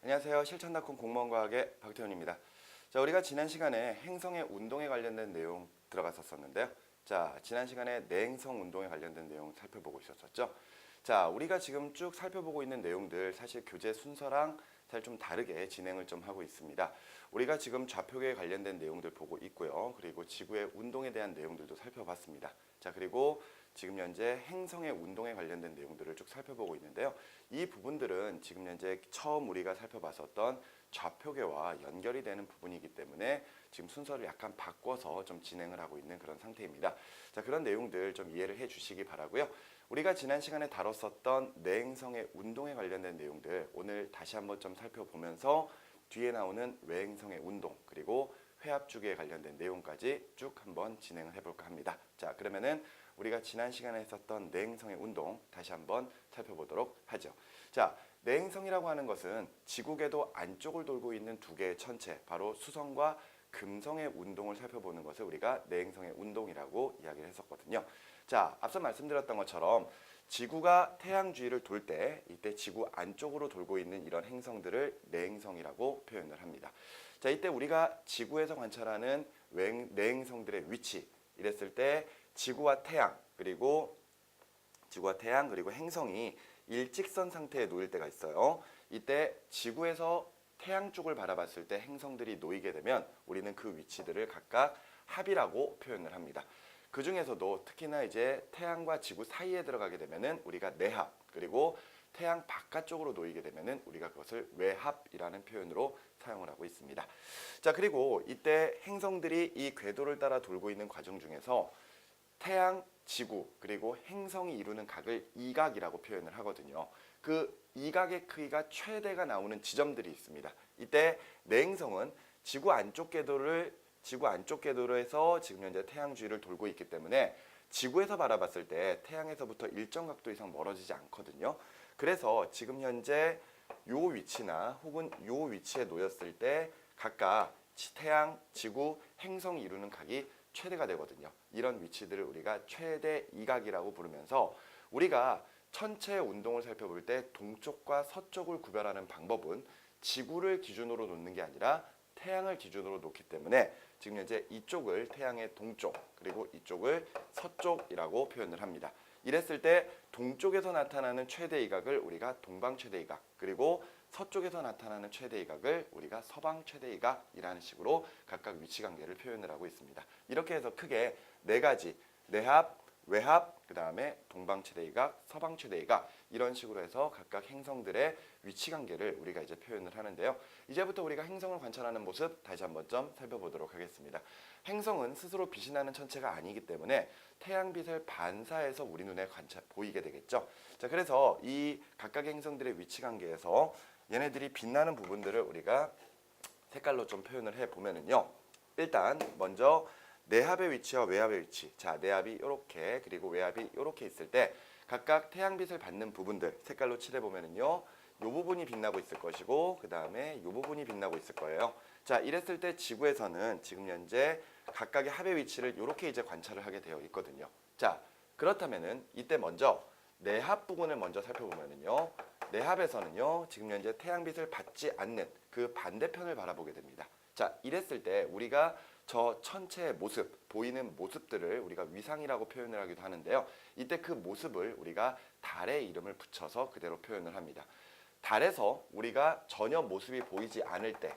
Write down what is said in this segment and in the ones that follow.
안녕하세요. 실천닷컴 공무원과학의 박태훈입니다. 자, 우리가 지난 시간에 행성의 운동에 관련된 내용 들어갔었는데요. 자, 지난 시간에 내행성 운동에 관련된 내용 살펴보고 있었죠. 자, 우리가 지금 쭉 살펴보고 있는 내용들 사실 교재 순서랑 사실 좀 다르게 진행을 좀 하고 있습니다. 우리가 지금 좌표계에 관련된 내용들 보고 있고요. 그리고 지구의 운동에 대한 내용들도 살펴봤습니다. 자, 그리고 지금 현재 행성의 운동에 관련된 내용들을 쭉 살펴보고 있는데요. 이 부분들은 지금 현재 처음 우리가 살펴봤었던 좌표계와 연결이 되는 부분이기 때문에 지금 순서를 약간 바꿔서 좀 진행을 하고 있는 그런 상태입니다. 자, 그런 내용들 좀 이해를 해 주시기 바라고요. 우리가 지난 시간에 다뤘었던 내행성의 운동에 관련된 내용들 오늘 다시 한번 좀 살펴보면서 뒤에 나오는 외행성의 운동 그리고 회합주기에 관련된 내용까지 쭉 한번 진행을 해볼까 합니다. 자, 그러면은 우리가 지난 시간에 했었던 내행성의 운동 다시 한번 살펴보도록 하죠. 자, 내행성이라고 하는 것은 지구궤도 안쪽을 돌고 있는 두 개의 천체, 바로 수성과 금성의 운동을 살펴보는 것을 우리가 내행성의 운동이라고 이야기를 했었거든요. 자, 앞서 말씀드렸던 것처럼 지구가 태양 주위를 돌 때 이때 지구 안쪽으로 돌고 있는 이런 행성들을 내행성이라고 표현을 합니다. 자, 이때 우리가 지구에서 관찰하는 내행성들의 위치 이랬을 때 지구와 태양 그리고 행성이 일직선 상태에 놓일 때가 있어요. 이때 지구에서 태양 쪽을 바라봤을 때 행성들이 놓이게 되면 우리는 그 위치들을 각각 합이라고 표현을 합니다. 그 중에서도 특히나 이제 태양과 지구 사이에 들어가게 되면은 우리가 내합, 그리고 태양 바깥쪽으로 놓이게 되면은 우리가 그것을 외합이라는 표현으로 사용을 하고 있습니다. 자, 그리고 이때 행성들이 이 궤도를 따라 돌고 있는 과정 중에서 태양, 지구, 그리고 행성이 이루는 각을 이각이라고 표현을 하거든요. 그 이각의 크기가 최대가 나오는 지점들이 있습니다. 이때 내행성은 지구 안쪽 궤도로에서 지금 현재 태양 주위를 돌고 있기 때문에 지구에서 바라봤을 때 태양에서부터 일정 각도 이상 멀어지지 않거든요. 그래서 지금 현재 요 위치나 혹은 요 위치에 놓였을 때 각각 태양, 지구, 행성이 이루는 각이 최대가 되거든요. 이런 위치들을 우리가 최대 이각이라고 부르면서 우리가 천체의 운동을 살펴볼 때 동쪽과 서쪽을 구별하는 방법은 지구를 기준으로 놓는 게 아니라 태양을 기준으로 놓기 때문에 지금 현재 이쪽을 태양의 동쪽 그리고 이쪽을 서쪽이라고 표현을 합니다. 이랬을 때 동쪽에서 나타나는 최대 이각을 우리가 동방 최대 이각 그리고 서쪽에서 나타나는 최대 이각을 우리가 서방 최대 이각이라는 식으로 각각 위치 관계를 표현을 하고 있습니다. 이렇게 해서 크게 네 가지 내합, 외합, 그 다음에 동방 최대 이각, 서방 최대 이각 이런 식으로 해서 각각 행성들의 위치 관계를 우리가 이제 표현을 하는데요. 이제부터 우리가 행성을 관찰하는 모습 다시 한번 좀 살펴보도록 하겠습니다. 행성은 스스로 빛이 나는 천체가 아니기 때문에 태양빛을 반사해서 우리 눈에 보이게 되겠죠. 자, 그래서 이 각각의 행성들의 위치 관계에서 얘네들이 빛나는 부분들을 우리가 색깔로 좀 표현을 해보면은요. 일단 먼저 내합의 위치와 외합의 위치. 자, 내합이 이렇게 그리고 외합이 이렇게 있을 때 각각 태양빛을 받는 부분들 색깔로 칠해보면은요. 요 부분이 빛나고 있을 것이고 그 다음에 요 부분이 빛나고 있을 거예요. 자, 이랬을 때 지구에서는 지금 현재 각각의 합의 위치를 이렇게 이제 관찰을 하게 되어 있거든요. 자, 그렇다면은 이때 먼저 내합 부분을 먼저 살펴보면은요. 내합에서는요. 지금 현재 태양빛을 받지 않는 그 반대편을 바라보게 됩니다. 자, 이랬을 때 우리가 저 천체의 모습, 보이는 모습들을 우리가 위상이라고 표현을 하기도 하는데요. 이때 그 모습을 우리가 달의 이름을 붙여서 그대로 표현을 합니다. 달에서 우리가 전혀 모습이 보이지 않을 때,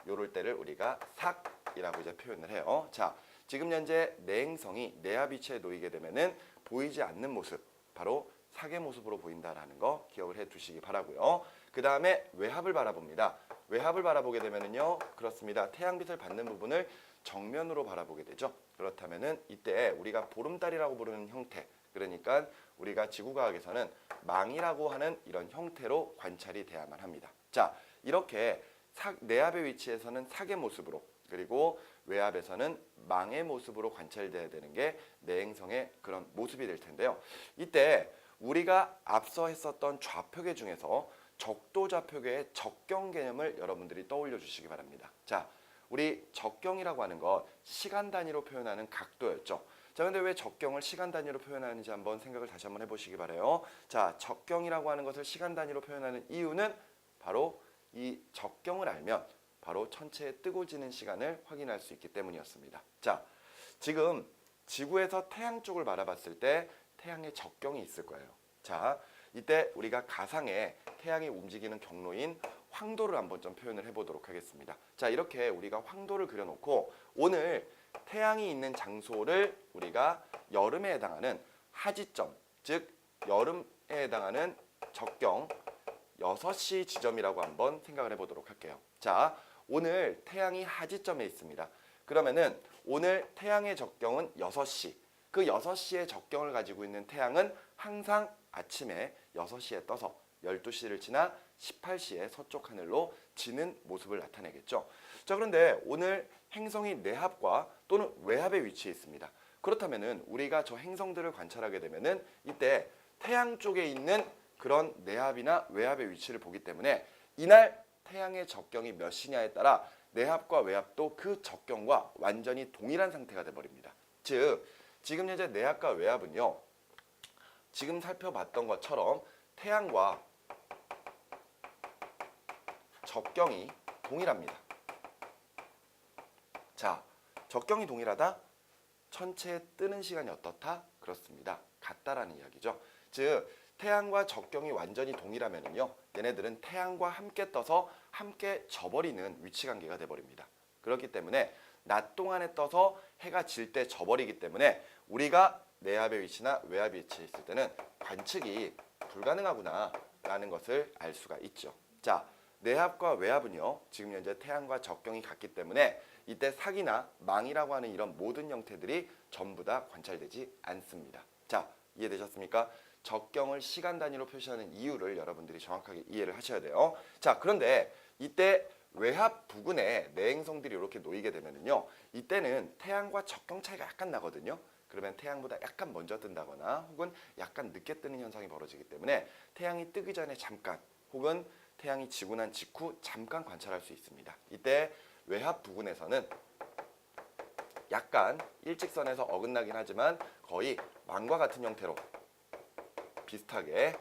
요럴 때를 우리가 삭이라고 이제 표현을 해요. 자, 지금 현재 내행성이 내합 위치에 놓이게 되면은 보이지 않는 모습, 바로 삭의 모습으로 보인다라는 거 기억을 해 두시기 바라고요. 그 다음에 외합을 바라봅니다. 외합을 바라보게 되면은요, 그렇습니다. 태양빛을 받는 부분을 정면으로 바라보게 되죠. 그렇다면은 이때 우리가 보름달이라고 부르는 형태, 그러니까 우리가 지구과학에서는 망이라고 하는 이런 형태로 관찰이 돼야만 합니다. 자, 이렇게 내합의 위치에서는 삭의 모습으로 그리고 외합에서는 망의 모습으로 관찰돼야 되는 게 내행성의 그런 모습이 될 텐데요. 이때 우리가 앞서 했었던 좌표계 중에서 적도 좌표계의 적경 개념을 여러분들이 떠올려 주시기 바랍니다. 자, 우리 적경이라고 하는 것 시간 단위로 표현하는 각도였죠. 자, 근데 왜 적경을 시간 단위로 표현하는지 한번 생각을 다시 한번 해보시기 바라요. 자, 적경이라고 하는 것을 시간 단위로 표현하는 이유는 바로 이 적경을 알면 바로 천체의 뜨고 지는 시간을 확인할 수 있기 때문이었습니다. 자, 지금 지구에서 태양 쪽을 바라봤을 때 태양의 적경이 있을 거예요. 자, 이때 우리가 가상의 태양이 움직이는 경로인 황도를 한번 좀 표현을 해보도록 하겠습니다. 자, 이렇게 우리가 황도를 그려놓고 오늘 태양이 있는 장소를 우리가 여름에 해당하는 하지점, 즉 여름에 해당하는 적경 6시 지점이라고 한번 생각을 해보도록 할게요. 자, 오늘 태양이 하지점에 있습니다. 그러면은 오늘 태양의 적경은 6시. 그 6시의 적경을 가지고 있는 태양은 항상 아침에 6시에 떠서 12시를 지나 18시에 서쪽 하늘로 지는 모습을 나타내겠죠. 자, 그런데 오늘 행성이 내합과 또는 외합에 위치해 있습니다. 그렇다면은 우리가 저 행성들을 관찰하게 되면은 이때 태양 쪽에 있는 그런 내합이나 외합의 위치를 보기 때문에 이날 태양의 적경이 몇 시냐에 따라 내합과 외합도 그 적경과 완전히 동일한 상태가 되어버립니다. 즉, 지금 현재 내합과 외합은요, 지금 살펴봤던 것처럼 태양과 적경이 동일합니다. 자, 적경이 동일하다? 천체에 뜨는 시간이 어떻다? 그렇습니다. 같다라는 이야기죠. 즉, 태양과 적경이 완전히 동일하면요, 얘네들은 태양과 함께 떠서 함께 져버리는 위치관계가 돼버립니다. 그렇기 때문에 낮 동안에 떠서 해가 질 때 져버리기 때문에 우리가 내합의 위치나 외합의 위치에 있을 때는 관측이 불가능하구나 라는 것을 알 수가 있죠. 자, 내합과 외합은요, 지금 현재 태양과 적경이 같기 때문에 이때 사기나 망이라고 하는 이런 모든 형태들이 전부 다 관찰되지 않습니다. 자, 이해되셨습니까? 적경을 시간 단위로 표시하는 이유를 여러분들이 정확하게 이해를 하셔야 돼요. 자, 그런데 이때 외합 부근에 내행성들이 이렇게 놓이게 되면요, 이때는 태양과 적경 차이가 약간 나거든요. 그러면 태양보다 약간 먼저 뜬다거나 혹은 약간 늦게 뜨는 현상이 벌어지기 때문에 태양이 뜨기 전에 잠깐 혹은 태양이 지고 난 직후 잠깐 관찰할 수 있습니다. 이때 외합 부근에서는 약간 일직선에서 어긋나긴 하지만 거의 망과 같은 형태로 비슷하게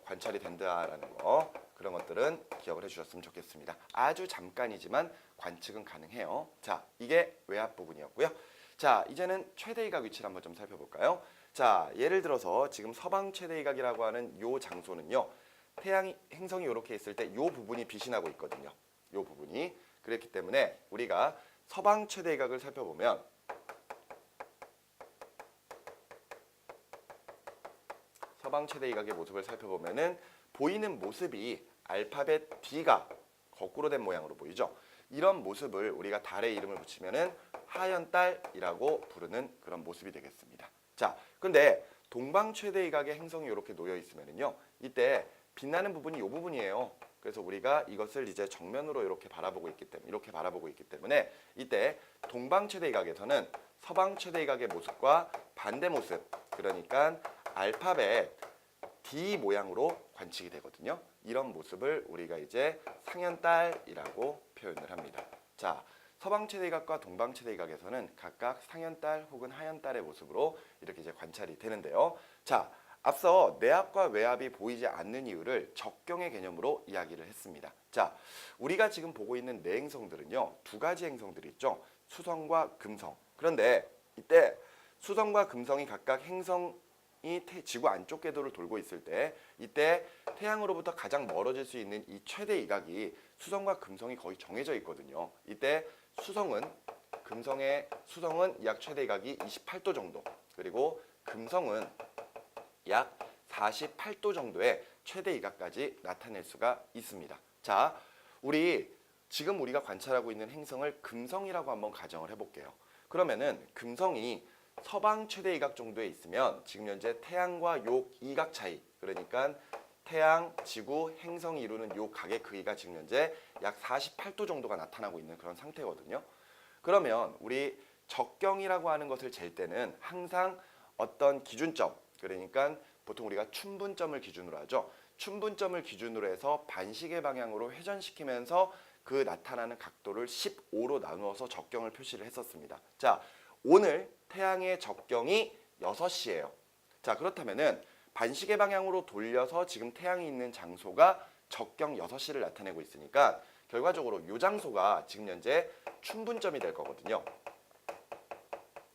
관찰이 된다라는 거, 그런 것들은 기억을 해주셨으면 좋겠습니다. 아주 잠깐이지만 관측은 가능해요. 자, 이게 외합 부분이었고요. 자, 이제는 최대이각 위치를 한번 좀 살펴볼까요? 자, 예를 들어서 지금 서방 최대이각이라고 하는 요 장소는요, 태양이 행성이 이렇게 있을 때 요 부분이 빛이 나고 있거든요. 요 부분이. 그렇기 때문에 우리가 서방 최대이각을 살펴보면 서방 최대이각의 모습을 살펴보면은 보이는 모습이 알파벳 D가 거꾸로 된 모양으로 보이죠. 이런 모습을 우리가 달의 이름을 붙이면은 하연달이라고 부르는 그런 모습이 되겠습니다. 자, 근데 동방 최대이각의 행성이 이렇게 놓여 있으면은요, 이때 빛나는 부분이 이 부분이에요. 그래서 우리가 이것을 이제 정면으로 이렇게 바라보고 있기 때문에 이때 동방 최대이각에서는 서방 최대이각의 모습과 반대 모습, 그러니까 알파벳 D 모양으로 관측이 되거든요. 이런 모습을 우리가 이제 상현달이라고 표현을 합니다. 자, 서방 최대이각과 동방 최대이각에서는 각각 상현달 혹은 하현달의 모습으로 이렇게 이제 관찰이 되는데요. 자, 앞서 내합과 외합이 보이지 않는 이유를 적경의 개념으로 이야기를 했습니다. 자, 우리가 지금 보고 있는 내행성들은요, 두 가지 행성들이 있죠. 수성과 금성. 그런데 이때 수성과 금성이 각각 행성이 지구 안쪽 궤도를 돌고 있을 때 이때 태양으로부터 가장 멀어질 수 있는 이 최대 이각이 수성과 금성이 거의 정해져 있거든요. 이때 수성은 약 최대 이각이 28도 정도, 그리고 금성은 약 48도 정도의 최대 이각까지 나타낼 수가 있습니다. 자, 지금 우리가 관찰하고 있는 행성을 금성이라고 한번 가정을 해볼게요. 그러면은 금성이 서방 최대 이각 정도에 있으면 지금 현재 태양과 요 이각 차이, 그러니까 태양, 지구, 행성이 이루는 요 각의 크기가 지금 현재 약 48도 정도가 나타나고 있는 그런 상태거든요. 그러면 우리 적경이라고 하는 것을 잴 때는 항상 어떤 기준점, 그러니까 보통 우리가 춘분점을 기준으로 하죠. 춘분점을 기준으로 해서 반시계 방향으로 회전시키면서 그 나타나는 각도를 15로 나누어서 적경을 표시를 했었습니다. 자, 오늘 태양의 적경이 6시예요. 자, 그렇다면은 반시계 방향으로 돌려서 지금 태양이 있는 장소가 적경 6시를 나타내고 있으니까 결과적으로 이 장소가 지금 현재 춘분점이 될 거거든요.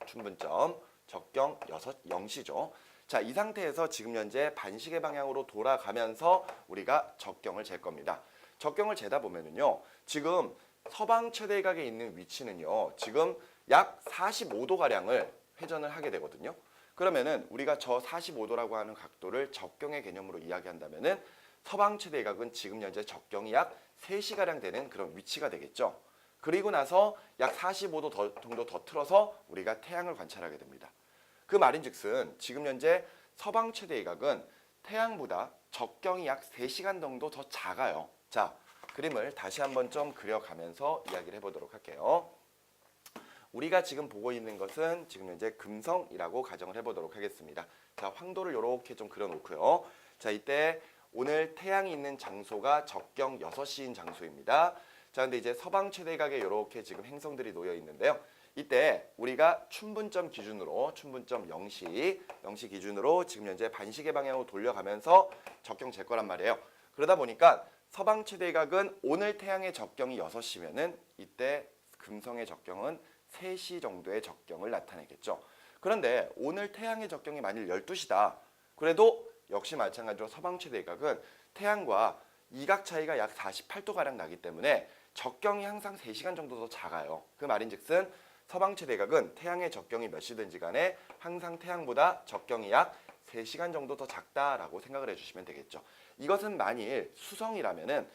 춘분점, 적경 0시죠. 자, 이 상태에서 지금 현재 반시계 방향으로 돌아가면서 우리가 적경을 잴 겁니다. 적경을 재다 보면은요, 지금 서방 최대각에 있는 위치는요, 지금 약 45도가량을 회전을 하게 되거든요. 그러면은 우리가 저 45도라고 하는 각도를 적경의 개념으로 이야기한다면은 서방 최대각은 지금 현재 적경이 약 3시가량 되는 그런 위치가 되겠죠. 그리고 나서 약 45도 정도 더 틀어서 우리가 태양을 관찰하게 됩니다. 그 말인즉슨 지금 현재 서방 최대각은 태양보다 적경이 약 3시간 정도 더 작아요. 자, 그림을 다시 한번 좀 그려가면서 이야기를 해보도록 할게요. 우리가 지금 보고 있는 것은 지금 현재 금성이라고 가정을 해보도록 하겠습니다. 자, 황도를 이렇게 좀 그려놓고요. 자, 이때 오늘 태양이 있는 장소가 적경 6시인 장소입니다. 자, 근데 이제 서방 최대각에 이렇게 지금 행성들이 놓여 있는데요. 이때 우리가 춘분점 기준으로 춘분점 0시 기준으로 지금 현재 반시계 방향으로 돌려가면서 적경 잴 거란 말이에요. 그러다 보니까 서방 최대각은 오늘 태양의 적경이 6시면은 이때 금성의 적경은 3시 정도의 적경을 나타내겠죠. 그런데 오늘 태양의 적경이 만일 12시다. 그래도 역시 마찬가지로 서방 최대각은 태양과 이각 차이가 약 48도가량 나기 때문에 적경이 항상 3시간 정도 더 작아요. 그 말인즉슨 서방 최대각은 태양의 적경이 몇 시든지 간에 항상 태양보다 적경이 약 3시간 정도 더 작다라고 생각을 해주시면 되겠죠. 이것은 만일 수성이라면은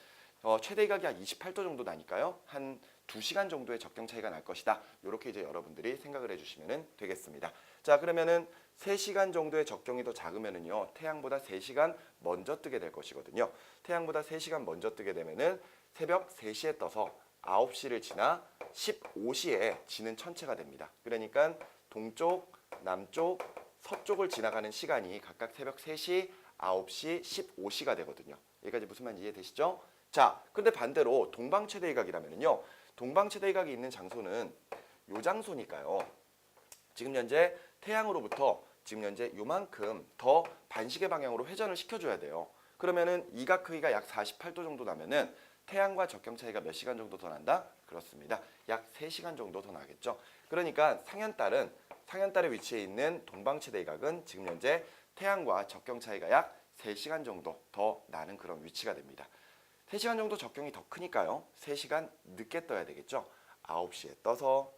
최대각이 약 28도 정도 나니까요. 한 2시간 정도의 적경 차이가 날 것이다. 이렇게 이제 여러분들이 생각을 해주시면 되겠습니다. 자, 그러면은 3시간 정도의 적경이 더 작으면은요, 태양보다 3시간 먼저 뜨게 될 것이거든요. 태양보다 3시간 먼저 뜨게 되면은 새벽 3시에 떠서 9시를 지나 15시에 지는 천체가 됩니다. 그러니까 동쪽, 남쪽, 서쪽을 지나가는 시간이 각각 새벽 3시, 9시, 15시가 되거든요. 여기까지 무슨 말인지 이해되시죠? 자, 근데 반대로 동방최대각이라면요. 동방최대각이 있는 장소는 요 장소니까요. 지금 현재 태양으로부터 지금 현재 요만큼 더 반시계 방향으로 회전을 시켜줘야 돼요. 그러면은 이각 크기가 약 48도 정도 나면은 태양과 적경 차이가 몇 시간 정도 더 난다? 그렇습니다. 약 3시간 정도 더 나겠죠. 그러니까 상현달에 위치해 있는 동방최대각은 지금 현재 태양과 적경 차이가 약 3시간 정도 더 나는 그런 위치가 됩니다. 3시간 정도 적경이 더 크니까요. 3시간 늦게 떠야 되겠죠. 9시에 떠서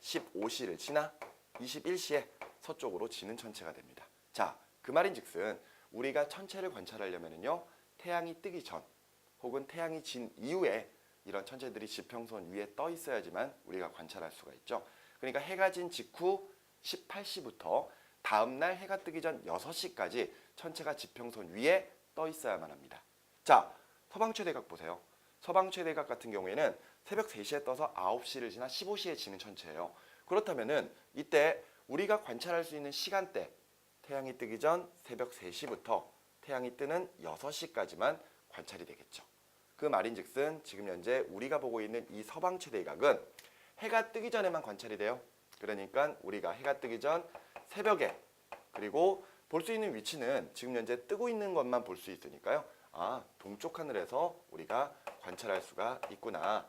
15시를 지나 21시에 서쪽으로 지는 천체가 됩니다. 자, 그 말인즉슨 우리가 천체를 관찰하려면요. 태양이 뜨기 전 혹은 태양이 진 이후에 이런 천체들이 지평선 위에 떠 있어야지만 우리가 관찰할 수가 있죠. 그러니까 해가 진 직후 18시부터 다음날 해가 뜨기 전 6시까지 천체가 지평선 위에 떠 있어야만 합니다. 자, 서방 최대각 보세요. 서방 최대각 같은 경우에는 새벽 3시에 떠서 9시를 지나 15시에 지는 천체예요. 그렇다면은 이때 우리가 관찰할 수 있는 시간대, 태양이 뜨기 전 새벽 3시부터 태양이 뜨는 6시까지만 관찰이 되겠죠. 그 말인즉슨 지금 현재 우리가 보고 있는 이 서방 최대각은 해가 뜨기 전에만 관찰이 돼요. 그러니까 우리가 해가 뜨기 전 새벽에, 그리고 볼 수 있는 위치는 지금 현재 뜨고 있는 것만 볼 수 있으니까요. 아, 동쪽 하늘에서 우리가 관찰할 수가 있구나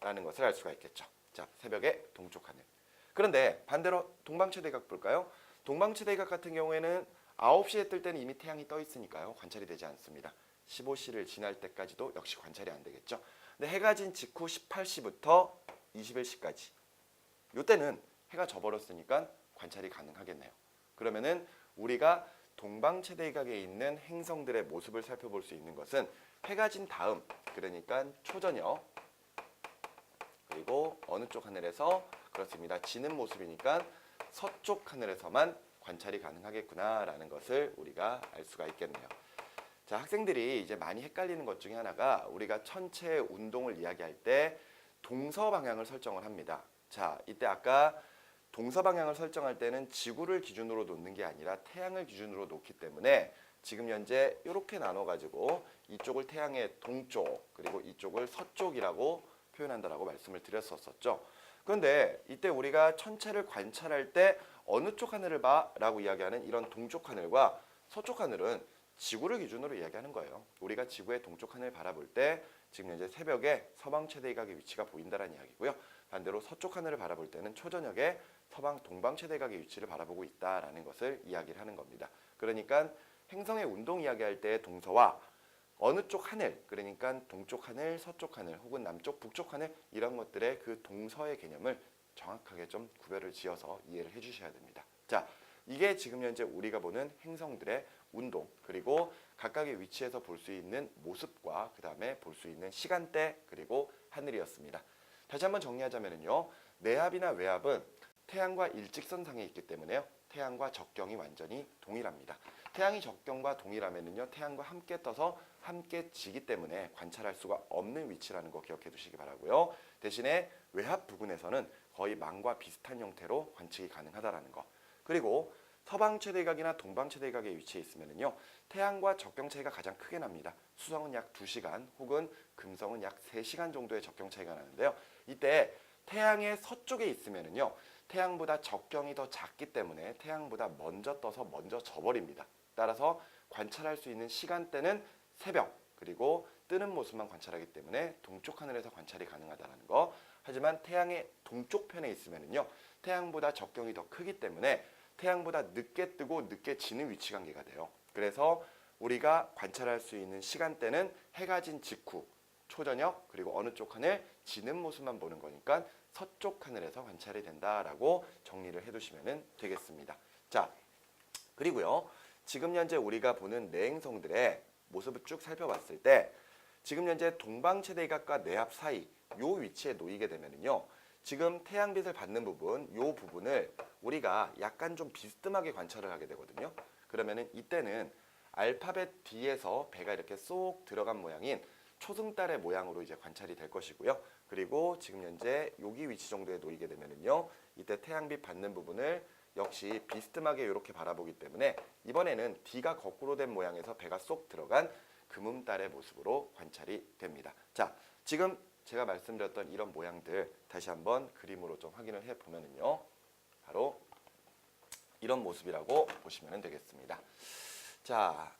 라는 것을 알 수가 있겠죠. 자, 새벽에 동쪽 하늘. 그런데 반대로 동방최대각 볼까요? 동방최대각 같은 경우에는 9시에 뜰 때는 이미 태양이 떠 있으니까요. 관찰이 되지 않습니다. 15시를 지날 때까지도 역시 관찰이 안 되겠죠. 근데 해가 진 직후 18시부터 21시까지 이때는 해가 져버렸으니까 관찰이 가능하겠네요. 그러면은 우리가 동방최대각에 있는 행성들의 모습을 살펴볼 수 있는 것은 해가 진 다음, 그러니까 초저녁, 그리고 어느 쪽 하늘에서, 그렇습니다. 지는 모습이니까 서쪽 하늘에서만 관찰이 가능하겠구나라는 것을 우리가 알 수가 있겠네요. 자, 학생들이 이제 많이 헷갈리는 것 중에 하나가 우리가 천체의 운동을 이야기할 때 동서 방향을 설정을 합니다. 자, 이때 아까 동서 방향을 설정할 때는 지구를 기준으로 놓는 게 아니라 태양을 기준으로 놓기 때문에 지금 현재 이렇게 나눠가지고 이쪽을 태양의 동쪽, 그리고 이쪽을 서쪽이라고 표현한다라고 말씀을 드렸었죠. 그런데 이때 우리가 천체를 관찰할 때 어느 쪽 하늘을 봐? 라고 이야기하는 이런 동쪽 하늘과 서쪽 하늘은 지구를 기준으로 이야기하는 거예요. 우리가 지구의 동쪽 하늘 바라볼 때 지금 현재 새벽에 서방 최대각의 위치가 보인다는 이야기고요. 반대로 서쪽 하늘을 바라볼 때는 초저녁에 서방 동방 최대각의 위치를 바라보고 있다라는 것을 이야기를 하는 겁니다. 그러니까 행성의 운동 이야기할 때 동서와 어느 쪽 하늘, 그러니까 동쪽 하늘, 서쪽 하늘, 혹은 남쪽, 북쪽 하늘 이런 것들의 그 동서의 개념을 정확하게 좀 구별을 지어서 이해를 해주셔야 됩니다. 자, 이게 지금 현재 우리가 보는 행성들의 운동, 그리고 각각의 위치에서 볼 수 있는 모습과 그 다음에 볼 수 있는 시간대, 그리고 하늘이었습니다. 다시 한번 정리하자면요, 내압이나 외압은 태양과 일직선상에 있기 때문에요, 태양과 적경이 완전히 동일합니다. 태양이 적경과 동일하면요, 태양과 함께 떠서 함께 지기 때문에 관찰할 수가 없는 위치라는 거 기억해 두시기 바라고요. 대신에 외압 부근에서는 거의 망과 비슷한 형태로 관측이 가능하다라는 거. 그리고 서방 최대각이나 동방 최대각에 위치해 있으면요, 태양과 적경 차이가 가장 크게 납니다. 수성은 약 2시간 혹은 금성은 약 3시간 정도의 적경 차이가 나는데요. 이때 태양의 서쪽에 있으면요, 태양보다 적경이 더 작기 때문에 태양보다 먼저 떠서 먼저 져버립니다. 따라서 관찰할 수 있는 시간대는 새벽, 그리고 뜨는 모습만 관찰하기 때문에 동쪽 하늘에서 관찰이 가능하다는 거. 하지만 태양의 동쪽 편에 있으면요, 태양보다 적경이 더 크기 때문에 태양보다 늦게 뜨고 늦게 지는 위치 관계가 돼요. 그래서 우리가 관찰할 수 있는 시간대는 해가 진 직후, 초저녁, 그리고 어느 쪽 하늘 지는 모습만 보는 거니까 서쪽 하늘에서 관찰이 된다라고 정리를 해두시면 되겠습니다. 자, 그리고요, 지금 현재 우리가 보는 내행성들의 모습을 쭉 살펴봤을 때 지금 현재 동방 최대각과 내압 사이 요 위치에 놓이게 되면요, 지금 태양빛을 받는 부분, 요 부분을 우리가 약간 좀 비스듬하게 관찰을 하게 되거든요. 그러면은 이때는 알파벳 D에서 배가 이렇게 쏙 들어간 모양인 초승달의 모양으로 이제 관찰이 될 것이고요. 그리고 지금 현재 여기 위치 정도에 놓이게 되면은요, 이때 태양빛 받는 부분을 역시 비스듬하게 이렇게 바라보기 때문에 이번에는 D가 거꾸로 된 모양에서 배가 쏙 들어간 금음달의 모습으로 관찰이 됩니다. 자, 지금 제가 말씀드렸던 이런 모양들 다시 한번 그림으로 좀 확인을 해보면은요, 바로 이런 모습이라고 보시면 되겠습니다. 자,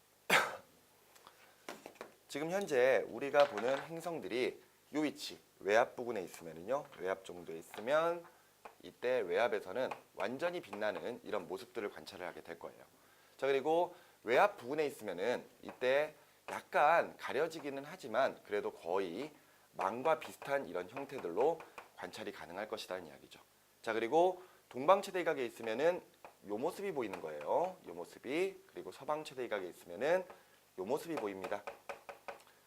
지금 현재 우리가 보는 행성들이 이 위치, 외압 부근에 있으면요, 외압 정도에 있으면 이때 외압에서는 완전히 빛나는 이런 모습들을 관찰을 하게 될 거예요. 자, 그리고 외압 부근에 있으면은 이때 약간 가려지기는 하지만 그래도 거의 망과 비슷한 이런 형태들로 관찰이 가능할 것이라는 이야기죠. 자, 그리고 동방 최대각에 있으면은 요 모습이 보이는 거예요. 요 모습이. 그리고 서방 최대각에 있으면은 요 모습이 보입니다.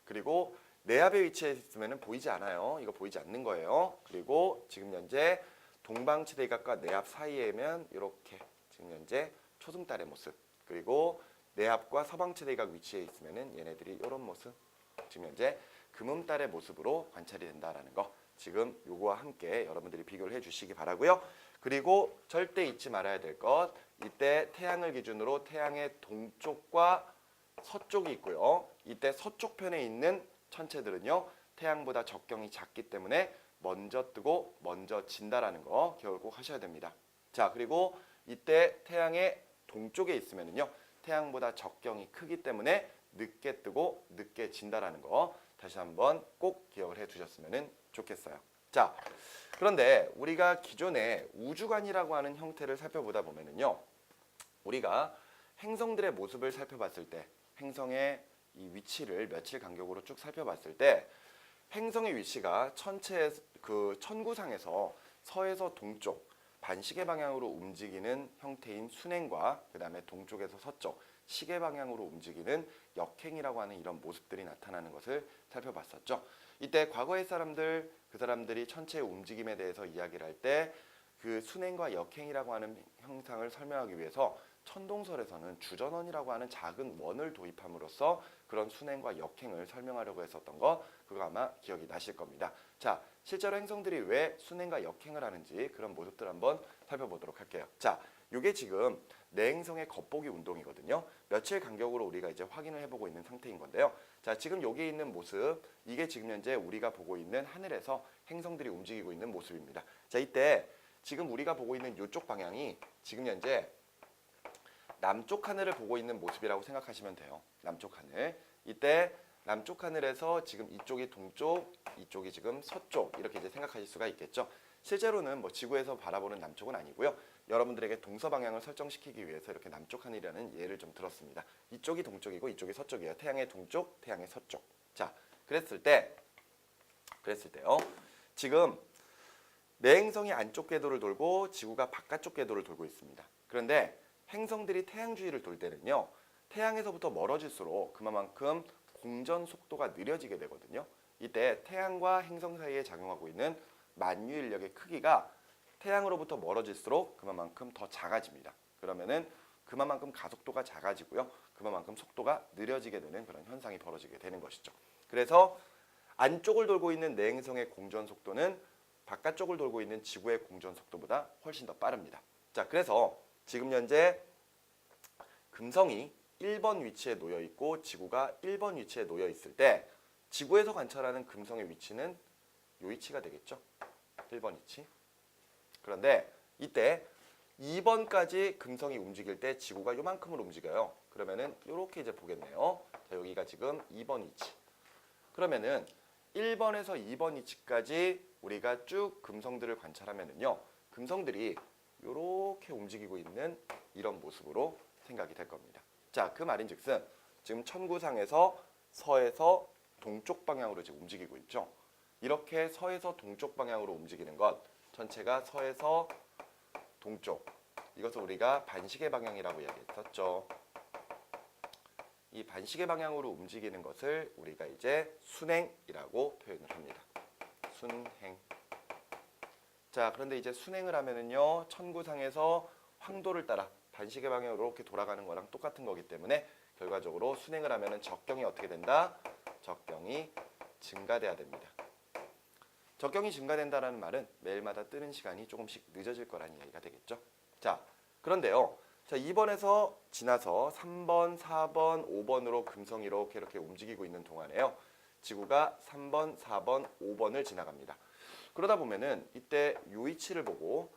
그리고 내압에 위치해 있으면은 보이지 않아요. 이거 보이지 않는 거예요. 그리고 지금 현재 동방 최대각과 내압 사이에면 이렇게 지금 현재 초승달의 모습, 그리고 내압과 서방 최대각 위치에 있으면은 얘네들이 이런 모습, 지금 현재 금음달의 모습으로 관찰이 된다라는 거, 지금 요거와 함께 여러분들이 비교를 해주시기 바라고요. 그리고 절대 잊지 말아야 될 것, 이때 태양을 기준으로 태양의 동쪽과 서쪽이 있고요. 이때 서쪽 편에 있는 천체들은요, 태양보다 적경이 작기 때문에 먼저 뜨고 먼저 진다라는 거 기억을 꼭 하셔야 됩니다. 자, 그리고 이때 태양의 동쪽에 있으면요, 태양보다 적경이 크기 때문에 늦게 뜨고 늦게 진다라는 거 다시 한번 꼭 기억을 해 두셨으면 좋겠어요. 자, 그런데 우리가 기존에 우주관이라고 하는 형태를 살펴보다 보면요, 우리가 행성들의 모습을 살펴봤을 때, 행성의 이 위치를 며칠 간격으로 쭉 살펴봤을 때 행성의 위치가 천체의 그 천구상에서 서에서 동쪽 반시계 방향으로 움직이는 형태인 순행과 그 다음에 동쪽에서 서쪽 시계 방향으로 움직이는 역행이라고 하는 이런 모습들이 나타나는 것을 살펴봤었죠. 이때 과거의 사람들, 그 사람들이 천체의 움직임에 대해서 이야기를 할 때 그 순행과 역행이라고 하는 형상을 설명하기 위해서 천동설에서는 주전원이라고 하는 작은 원을 도입함으로써 그런 순행과 역행을 설명하려고 했었던 거, 그거 아마 기억이 나실 겁니다. 자, 실제로 행성들이 왜 순행과 역행을 하는지 그런 모습들 한번 살펴보도록 할게요. 자, 이게 지금 내행성의 겉보기 운동이거든요. 며칠 간격으로 우리가 이제 확인을 해보고 있는 상태인 건데요. 자, 지금 여기 있는 모습, 이게 지금 현재 우리가 보고 있는 하늘에서 행성들이 움직이고 있는 모습입니다. 자, 이때 지금 우리가 보고 있는 이쪽 방향이 지금 현재 남쪽 하늘을 보고 있는 모습이라고 생각하시면 돼요. 남쪽 하늘. 이때 남쪽 하늘에서 지금 이쪽이 동쪽, 이쪽이 지금 서쪽 이렇게 이제 생각하실 수가 있겠죠. 실제로는 뭐 지구에서 바라보는 남쪽은 아니고요. 여러분들에게 동서 방향을 설정시키기 위해서 이렇게 남쪽 하늘이라는 예를 좀 들었습니다. 이쪽이 동쪽이고 이쪽이 서쪽이에요. 태양의 동쪽, 태양의 서쪽. 자, 그랬을 때요. 지금 내 행성이 안쪽 궤도를 돌고 지구가 바깥쪽 궤도를 돌고 있습니다. 그런데 행성들이 태양 주위를 돌 때는요. 태양에서부터 멀어질수록 그만큼 공전 속도가 느려지게 되거든요. 이때 태양과 행성 사이에 작용하고 있는 만유 인력의 크기가 태양으로부터 멀어질수록 그만큼 더 작아집니다. 그러면은 그만큼 가속도가 작아지고요. 그만큼 속도가 느려지게 되는 그런 현상이 벌어지게 되는 것이죠. 그래서 안쪽을 돌고 있는 내 행성의 공전 속도는 바깥쪽을 돌고 있는 지구의 공전 속도보다 훨씬 더 빠릅니다. 자, 그래서 지금 현재 금성이 1번 위치에 놓여 있고 지구가 1번 위치에 놓여 있을 때 지구에서 관찰하는 금성의 위치는 이 위치가 되겠죠. 1번 위치. 그런데 이때 2번까지 금성이 움직일 때 지구가 요만큼으로 움직여요. 그러면은 이렇게 이제 보겠네요. 자, 여기가 지금 2번 위치. 그러면은 1번에서 2번 위치까지 우리가 쭉 금성들을 관찰하면은요. 금성들이 이렇게 움직이고 있는 이런 모습으로 생각이 될 겁니다. 자, 그 말인즉슨 지금 천구상에서 서에서 동쪽 방향으로 지금 움직이고 있죠. 이렇게 서에서 동쪽 방향으로 움직이는 것 전체가 서에서 동쪽. 이것을 우리가 반시계 방향이라고 이야기했었죠. 이 반시계 방향으로 움직이는 것을 우리가 이제 순행이라고 표현을 합니다. 순행. 자, 그런데 이제 순행을 하면은요, 천구상에서 황도를 따라 반시계 방향으로 이렇게 돌아가는 거랑 똑같은 거기 때문에 결과적으로 순행을 하면은 적경이 어떻게 된다? 적경이 증가돼야 됩니다. 적경이 증가된다라는 말은 매일마다 뜨는 시간이 조금씩 늦어질 거라는 이야기가 되겠죠. 자, 그런데요. 자, 2번에서 지나서 3번, 4번, 5번으로 금성이 이렇게 움직이고 있는 동안에요. 지구가 3번, 4번, 5번을 지나갑니다. 그러다 보면은 이때 요 위치를 보고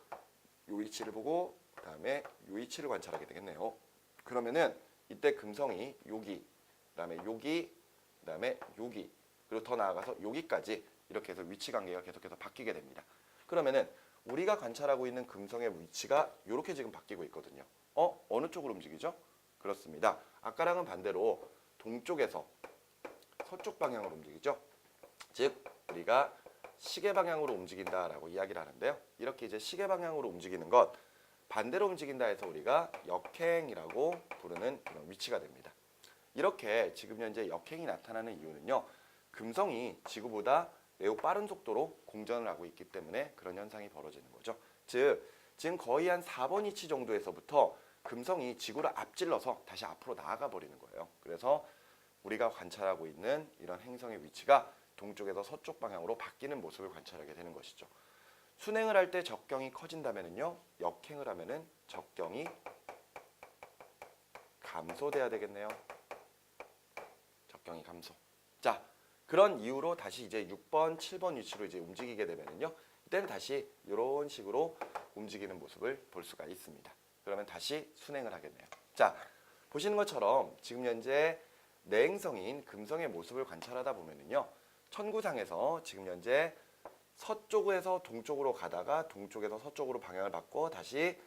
그다음에 요 위치를 관찰하게 되겠네요. 그러면은 이때 금성이 여기, 그다음에 여기, 그다음에 여기, 그리고 더 나아가서 여기까지 이렇게 해서 위치 관계가 계속해서 바뀌게 됩니다. 그러면은 우리가 관찰하고 있는 금성의 위치가 이렇게 지금 바뀌고 있거든요. 어느 쪽으로 움직이죠? 그렇습니다. 아까랑은 반대로 동쪽에서 서쪽 방향으로 움직이죠. 즉 우리가 시계 방향으로 움직인다라고 이야기를 하는데요. 이렇게 이제 시계 방향으로 움직이는 것 반대로 움직인다 해서 우리가 역행이라고 부르는 그런 위치가 됩니다. 이렇게 지금 현재 역행이 나타나는 이유는요. 금성이 지구보다 매우 빠른 속도로 공전을 하고 있기 때문에 그런 현상이 벌어지는 거죠. 즉 지금 거의 한 4번 위치 정도에서부터 금성이 지구를 앞질러서 다시 앞으로 나아가 버리는 거예요. 그래서 우리가 관찰하고 있는 이런 행성의 위치가 동쪽에서 서쪽 방향으로 바뀌는 모습을 관찰하게 되는 것이죠. 순행을 할 때 적경이 커진다면요, 역행을 하면은 적경이 감소돼야 되겠네요. 적경이 감소. 자, 그런 이유로 다시 이제 6번, 7번 위치로 이제 움직이게 되면은요, 이때는 다시 이런 식으로 움직이는 모습을 볼 수가 있습니다. 그러면 다시 순행을 하겠네요. 자, 보시는 것처럼 지금 현재 내행성인 금성의 모습을 관찰하다 보면은요, 천구상에서 지금 현재 서쪽에서 동쪽으로 가다가 동쪽에서 서쪽으로 방향을 바꿔 다시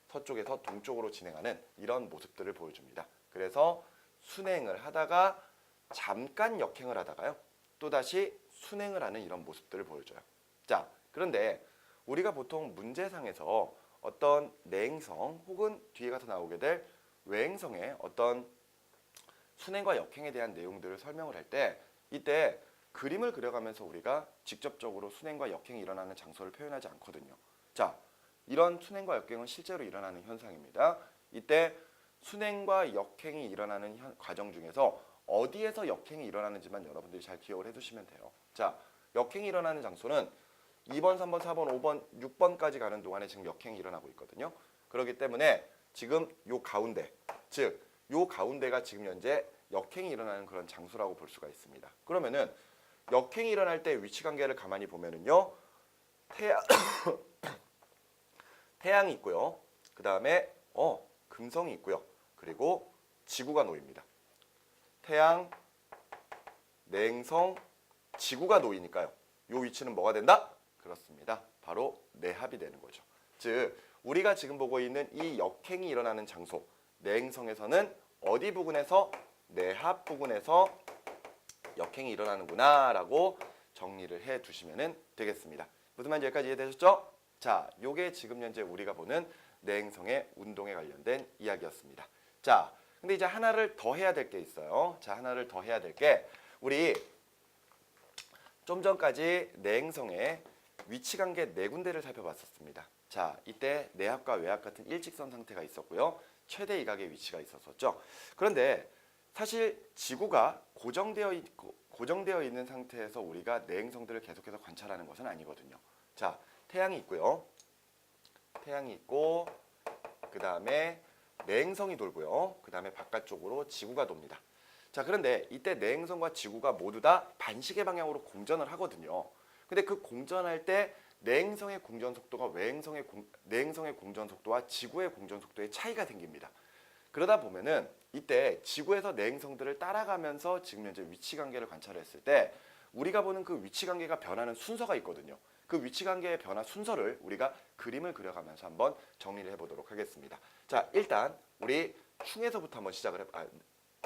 서쪽에서 동쪽으로 진행하는 이런 모습들을 보여줍니다. 그래서 순행을 하다가 잠깐 역행을 하다가요, 또다시 순행을 하는 이런 모습들을 보여줘요. 자, 그런데 우리가 보통 문제상에서 어떤 내행성 혹은 뒤에 가서 나오게 될 외행성의 어떤 순행과 역행에 대한 내용들을 설명을 할 때 이때 그림을 그려가면서 우리가 직접적으로 순행과 역행이 일어나는 장소를 표현하지 않거든요. 자, 이런 순행과 역행은 실제로 일어나는 현상입니다. 이때 순행과 역행이 일어나는 과정 중에서 어디에서 역행이 일어나는지만 여러분들이 잘 기억을 해두시면 돼요. 자, 역행이 일어나는 장소는 2번, 3번, 4번, 5번, 6번까지 가는 동안에 지금 역행이 일어나고 있거든요. 그렇기 때문에 지금 요 가운데, 즉 요 가운데가 지금 현재 역행이 일어나는 그런 장소라고 볼 수가 있습니다. 그러면은 역행이 일어날 때 위치 관계를 가만히 보면은요, 태양이 있고요. 그 다음에 금성이 있고요. 그리고 지구가 놓입니다. 태양, 냉성, 지구가 놓이니까요. 이 위치는 뭐가 된다? 그렇습니다. 바로 내합이 되는 거죠. 즉 우리가 지금 보고 있는 이 역행이 일어나는 장소, 내행성에서는 어디 부근에서? 내합 부근에서 역행이 일어나는구나 라고 정리를 해 두시면 되겠습니다. 무슨 말인지 여기까지 이해되셨죠? 자, 요게 지금 현재 우리가 보는 내행성의 운동에 관련된 이야기였습니다. 자, 근데 이제 하나를 더 해야 될 게 있어요. 자, 하나를 더 해야 될 게 우리 좀 전까지 내행성의 위치관계 네 군데를 살펴봤었습니다. 자, 이때 내합과 외합 같은 일직선 상태가 있었고요. 최대 이각의 위치가 있었었죠. 그런데 사실 지구가 고정되어 있는 상태에서 우리가 내행성들을 계속해서 관찰하는 것은 아니거든요. 자, 태양이 있고요. 태양이 있고 그 다음에 내행성이 돌고요. 그 다음에 바깥쪽으로 지구가 돕니다. 자, 그런데 이때 내행성과 지구가 모두 다 반시계 방향으로 공전을 하거든요. 근데 그 공전할 때 내행성의 공전 속도가 내행성의 공전 속도와 지구의 공전 속도의 차이가 생깁니다. 그러다 보면은 이때 지구에서 내행성들을 따라가면서 지금 현재 위치 관계를 관찰했을 때 우리가 보는 그 위치 관계가 변하는 순서가 있거든요. 그 위치 관계의 변화 순서를 우리가 그림을 그려가면서 한번 정리를 해보도록 하겠습니다. 자, 일단 우리 충에서부터 한번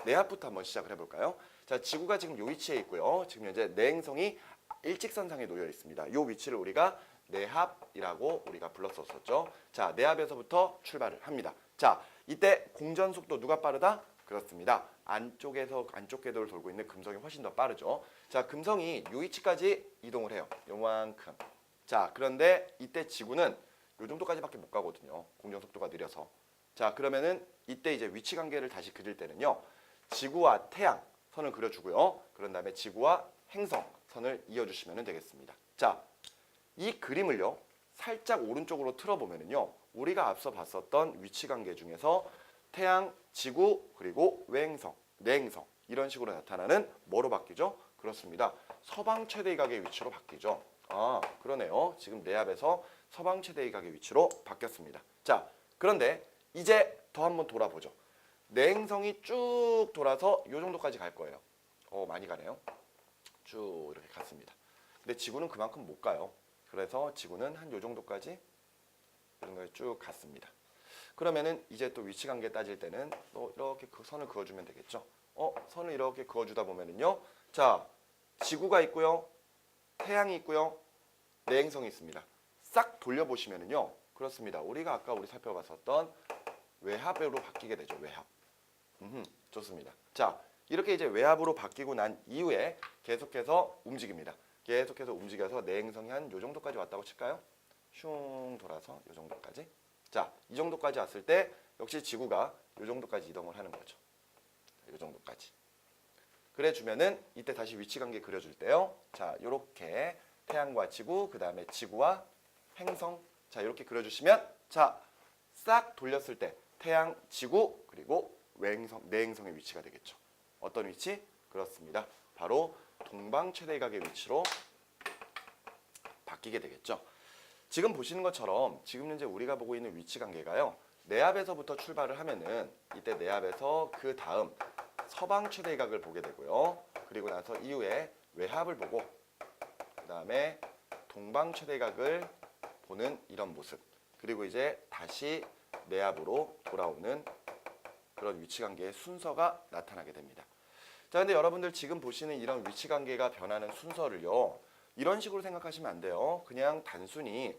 내합부터 한번 시작을 해볼까요? 자, 지구가 지금 이 위치에 있고요. 지금 현재 내행성이 일직선상에 놓여 있습니다. 이 위치를 우리가 내합이라고 우리가 불렀었죠. 자, 내합에서부터 출발을 합니다. 자, 이때 공전 속도 누가 빠르다? 그렇습니다. 안쪽 궤도를 돌고 있는 금성이 훨씬 더 빠르죠. 자, 금성이 이 위치까지 이동을 해요. 요만큼. 자, 그런데 이때 지구는 요 정도까지밖에 못 가거든요. 공전 속도가 느려서. 자, 그러면은 이때 이제 위치 관계를 다시 그릴 때는요. 지구와 태양 선을 그려주고요. 그런 다음에 지구와 행성 선을 이어주시면 되겠습니다. 자, 이 그림을요. 살짝 오른쪽으로 틀어보면은요. 우리가 앞서 봤었던 위치 관계 중에서 태양, 지구, 그리고 외행성, 내행성 이런 식으로 나타나는 뭐로 바뀌죠? 그렇습니다. 서방 최대 이각의 위치로 바뀌죠. 아, 그러네요. 지금 내합에서 서방 최대 이각의 위치로 바뀌었습니다. 자, 그런데 이제 더 한번 돌아보죠. 내행성이 쭉 돌아서 이 정도까지 갈 거예요. 많이 가네요. 쭉 이렇게 갔습니다. 근데 지구는 그만큼 못 가요. 그래서 지구는 한 요 정도까지 이런 거에 쭉 갔습니다. 그러면은 이제 또 위치 관계 따질 때는 또 이렇게 그 선을 그어주면 되겠죠. 선을 이렇게 그어주다 보면은요. 자, 지구가 있고요. 태양이 있고요. 내행성이 있습니다. 싹 돌려보시면은요. 그렇습니다. 우리가 아까 살펴봤었던 외합으로 바뀌게 되죠. 외합. 좋습니다. 자, 이렇게 이제 외합으로 바뀌고 난 이후에 계속해서 움직입니다. 계속해서 움직여서 내행성이 한 요 정도까지 왔다고 칠까요? 슝 돌아서 요 정도까지. 자, 이 정도까지 왔을 때 역시 지구가 요 정도까지 이동을 하는 거죠. 요 정도까지. 그래 주면은 이때 다시 위치 관계 그려줄 때요. 자, 요렇게 태양과 지구, 그 다음에 지구와 행성. 자, 이렇게 그려주시면 자, 싹 돌렸을 때 태양, 지구, 그리고 내행성의 위치가 되겠죠. 어떤 위치? 그렇습니다. 바로 동방 최대각의 위치로 바뀌게 되겠죠. 지금 보시는 것처럼 지금 현재 우리가 보고 있는 위치 관계가요. 내합에서부터 출발을 하면은 이때 내합에서 그 다음 서방 최대각을 보게 되고요. 그리고 나서 이후에 외합을 보고 그 다음에 동방 최대각을 보는 이런 모습. 그리고 이제 다시 내합으로 돌아오는 그런 위치 관계의 순서가 나타나게 됩니다. 자, 근데 여러분들 지금 보시는 이런 위치 관계가 변하는 순서를요. 이런 식으로 생각하시면 안 돼요. 그냥 단순히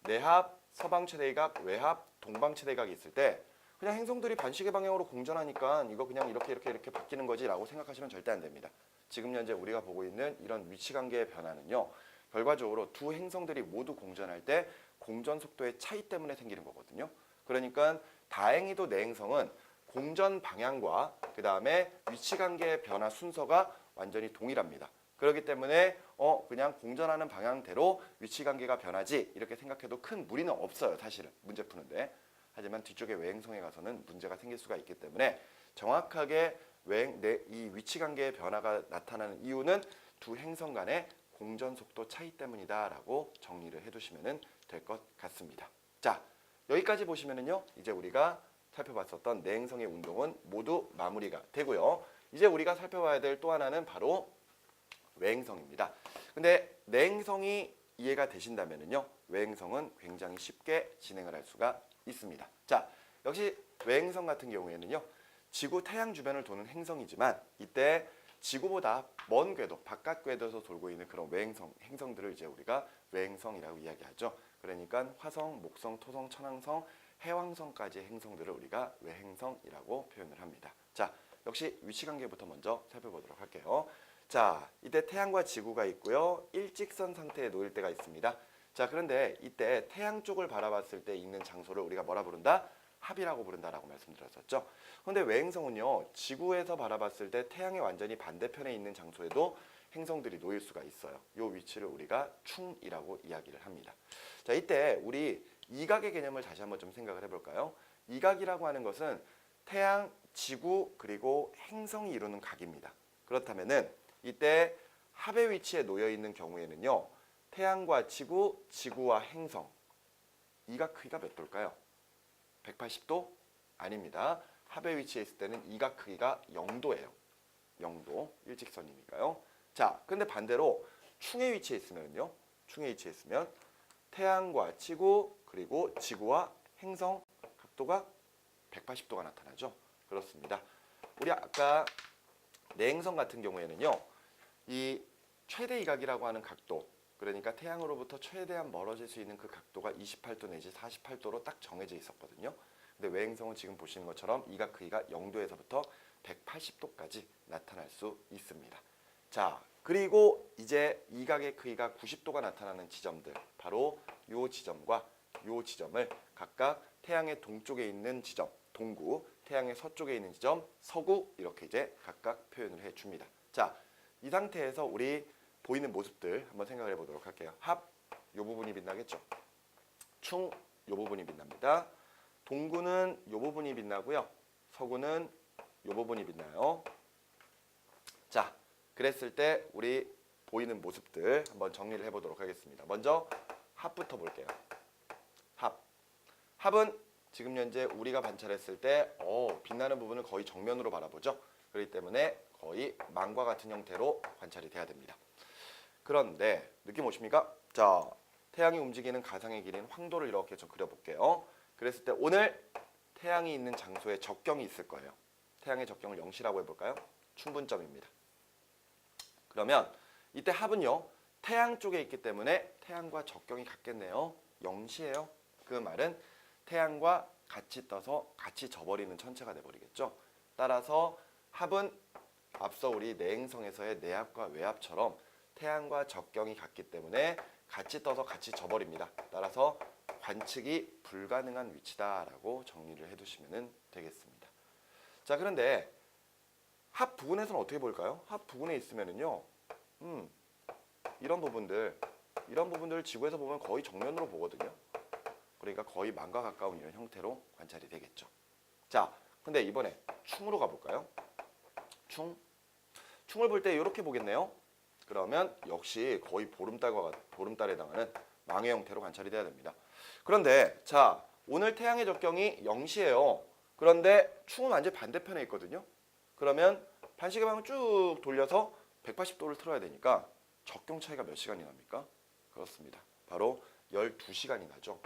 내합, 서방 최대각, 외합, 동방 최대각이 있을 때 그냥 행성들이 반시계 방향으로 공전하니까 이거 그냥 이렇게 바뀌는 거지라고 생각하시면 절대 안 됩니다. 지금 현재 우리가 보고 있는 이런 위치 관계의 변화는요. 결과적으로 두 행성들이 모두 공전할 때 공전 속도의 차이 때문에 생기는 거거든요. 그러니까 다행히도 내행성은 공전 방향과 그 다음에 위치 관계의 변화 순서가 완전히 동일합니다. 그렇기 때문에 그냥 공전하는 방향대로 위치 관계가 변하지 이렇게 생각해도 큰 무리는 없어요. 사실은 문제 푸는데. 하지만 뒤쪽에 외행성에 가서는 문제가 생길 수가 있기 때문에 정확하게 이 위치 관계의 변화가 나타나는 이유는 두 행성 간의 공전 속도 차이 때문이다라고 정리를 해두시면 될 것 같습니다. 자, 여기까지 보시면은요. 이제 우리가 살펴봤었던 내행성의 운동은 모두 마무리가 되고요. 이제 우리가 살펴봐야 될 또 하나는 바로 외행성입니다. 근데 내행성이 이해가 되신다면요, 외행성은 굉장히 쉽게 진행을 할 수가 있습니다. 자, 역시 외행성 같은 경우에는요, 지구 태양 주변을 도는 행성이지만 이때 지구보다 먼 궤도, 바깥 궤도에서 돌고 있는 그런 외행성, 행성들을 이제 우리가 외행성이라고 이야기하죠. 그러니까 화성, 목성, 토성, 천왕성, 해왕성까지의 행성들을 우리가 외행성이라고 표현을 합니다. 자, 역시 위치관계부터 먼저 살펴보도록 할게요. 자, 이때 태양과 지구가 있고요. 일직선 상태에 놓일 때가 있습니다. 자, 그런데 이때 태양 쪽을 바라봤을 때 있는 장소를 우리가 뭐라 부른다? 합이라고 부른다라고 말씀드렸었죠. 그런데 외행성은요, 지구에서 바라봤을 때 태양의 완전히 반대편에 있는 장소에도 행성들이 놓일 수가 있어요. 이 위치를 우리가 충이라고 이야기를 합니다. 자, 이때 우리 이각의 개념을 다시 한번 좀 생각을 해볼까요? 이각이라고 하는 것은 태양, 지구, 그리고 행성이 이루는 각입니다. 그렇다면은 이때 합의 위치에 놓여 있는 경우에는요, 태양과 지구, 지구와 행성, 이각 크기가 몇 도일까요? 180도? 아닙니다. 합의 위치에 있을 때는 이각 크기가 0도예요. 0도, 일직선이니까요. 자, 근데 반대로 충의 위치에 있으면요, 충의 위치에 있으면 태양과 지구, 그리고 지구와 행성 각도가 180도가 나타나죠. 그렇습니다. 우리 아까 내행성 같은 경우에는요, 이 최대 이각이라고 하는 각도, 그러니까 태양으로부터 최대한 멀어질 수 있는 그 각도가 28도 내지 48도로 딱 정해져 있었거든요. 근데 외행성은 지금 보시는 것처럼 이각 크기가 0도에서부터 180도까지 나타날 수 있습니다. 자, 그리고 이제 이각의 크기가 90도가 나타나는 지점들, 바로 이 지점과 이 지점을 각각 태양의 동쪽에 있는 지점, 동구, 태양의 서쪽에 있는 지점, 서구, 이렇게 이제 각각 표현을 해줍니다. 자, 이 상태에서 우리 보이는 모습들 한번 생각을 해보도록 할게요. 합, 이 부분이 빛나겠죠. 충, 이 부분이 빛납니다. 동구는 이 부분이 빛나고요. 서구는 이 부분이 빛나요. 자, 그랬을 때 우리 보이는 모습들 한번 정리를 해보도록 하겠습니다. 먼저 합부터 볼게요. 합. 합은 지금 현재 우리가 관찰했을 때 빛나는 부분을 거의 정면으로 바라보죠. 그렇기 때문에 거의 망과 같은 형태로 관찰이 돼야 됩니다. 그런데 느낌 오십니까? 자, 태양이 움직이는 가상의 길인 황도를 이렇게 좀 그려볼게요. 그랬을 때 오늘 태양이 있는 장소에 적경이 있을 거예요. 태양의 적경을 0시라고 해볼까요? 충분점입니다. 그러면 이때 합은요, 태양 쪽에 있기 때문에 태양과 적경이 같겠네요. 0시예요. 그 말은 태양과 같이 떠서 같이 져버리는 천체가 돼버리겠죠. 따라서 합은 앞서 우리 내행성에서의 내합과 외합처럼 태양과 적경이 같기 때문에 같이 떠서 같이 져버립니다. 따라서 관측이 불가능한 위치다라고 정리를 해두시면 되겠습니다. 자, 그런데 합 부근에서는 어떻게 볼까요? 합 부근에 있으면은요, 이런 부분들 지구에서 보면 거의 정면으로 보거든요. 그러니까 거의 망과 가까운 이런 형태로 관찰이 되겠죠. 자, 근데 이번에 충으로 가볼까요? 충을 볼 때 이렇게 보겠네요. 그러면 역시 거의 보름달에 해당하는 망의 형태로 관찰이 돼야 됩니다. 그런데 자, 오늘 태양의 적경이 0시예요. 그런데 충은 완전 반대편에 있거든요. 그러면 반시계 방을 쭉 돌려서 180도를 틀어야 되니까 적경 차이가 몇 시간이 납니까? 그렇습니다. 바로 12시간이 나죠.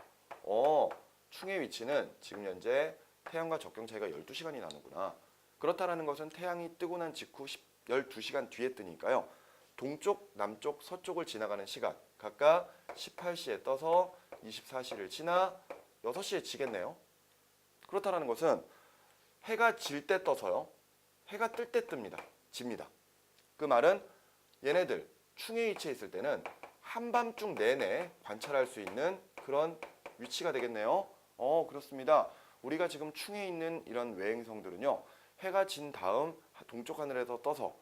충의 위치는 지금 현재 태양과 적경 차이가 12시간이 나는구나. 그렇다라는 것은 태양이 뜨고 난 직후 12시간 뒤에 뜨니까요. 동쪽, 남쪽, 서쪽을 지나가는 시간 각각 18시에 떠서 24시를 지나 6시에 지겠네요. 그렇다라는 것은 해가 질 때 떠서요. 해가 뜰 때 뜹니다. 집니다. 그 말은 얘네들 충의 위치에 있을 때는 한밤중 내내 관찰할 수 있는 그런 위치가 되겠네요. 그렇습니다. 우리가 지금 충에 있는 이런 외행성들은요, 해가 진 다음 동쪽 하늘에서 떠서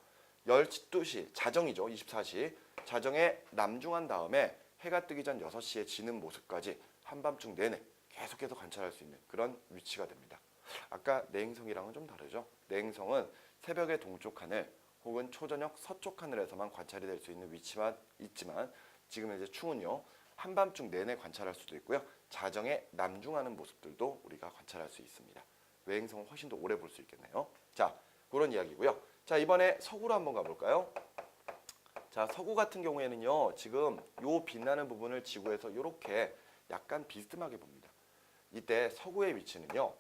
12시, 자정이죠. 24시. 자정에 남중한 다음에 해가 뜨기 전 6시에 지는 모습까지 한밤중 내내 계속해서 관찰할 수 있는 그런 위치가 됩니다. 아까 내행성이랑은 좀 다르죠. 내행성은 새벽의 동쪽 하늘 혹은 초저녁 서쪽 하늘에서만 관찰이 될 수 있는 위치만 있지만 지금 이제 충은요, 한밤중 내내 관찰할 수도 있고요. 자정에 남중하는 모습들도 우리가 관찰할 수 있습니다. 외행성을 훨씬 더 오래 볼 수 있겠네요. 자, 그런 이야기고요. 자, 이번에 서구로 한번 가볼까요? 자, 서구 같은 경우에는요, 지금 요 빛나는 부분을 지구에서 이렇게 약간 비스듬하게 봅니다. 이때 서구의 위치는요,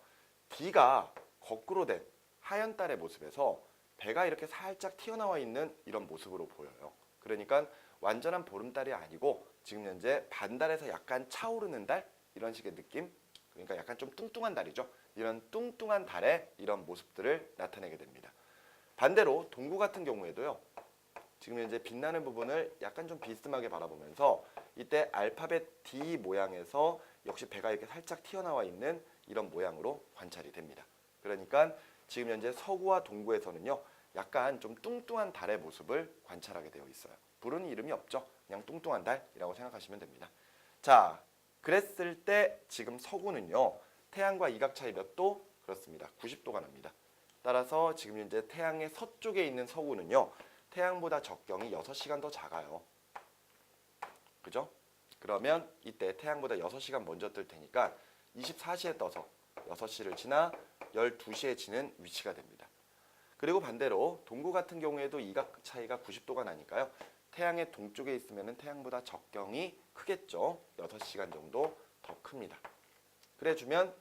D가 거꾸로 된 하얀 달의 모습에서 배가 이렇게 살짝 튀어나와 있는 이런 모습으로 보여요. 그러니까 완전한 보름달이 아니고 지금 현재 반달에서 약간 차오르는 달 이런 식의 느낌. 그러니까 약간 좀 뚱뚱한 달이죠. 이런 뚱뚱한 달의 이런 모습들을 나타내게 됩니다. 반대로 동구 같은 경우에도요. 지금 현재 빛나는 부분을 약간 좀 비스듬하게 바라보면서 이때 알파벳 D 모양에서 역시 배가 이렇게 살짝 튀어나와 있는 이런 모양으로 관찰이 됩니다. 그러니까 지금 현재 서구와 동구에서는요. 약간 좀 뚱뚱한 달의 모습을 관찰하게 되어 있어요. 부르는 이름이 없죠. 그냥 뚱뚱한 달이라고 생각하시면 됩니다. 자, 그랬을 때 지금 서구는요. 태양과 이각 차이 몇 도? 그렇습니다. 90도가 납니다. 따라서 지금 현재 태양의 서쪽에 있는 서구는요. 태양보다 적경이 6시간 더 작아요. 그죠? 그러면 이때 태양보다 6시간 먼저 뜰 테니까 24시에 떠서 6시를 지나 12시에 지는 위치가 됩니다. 그리고 반대로 동구 같은 경우에도 이각 차이가 90도가 나니까요. 태양의 동쪽에 있으면 태양보다 적경이 크겠죠. 6시간 정도 더 큽니다. 그래주면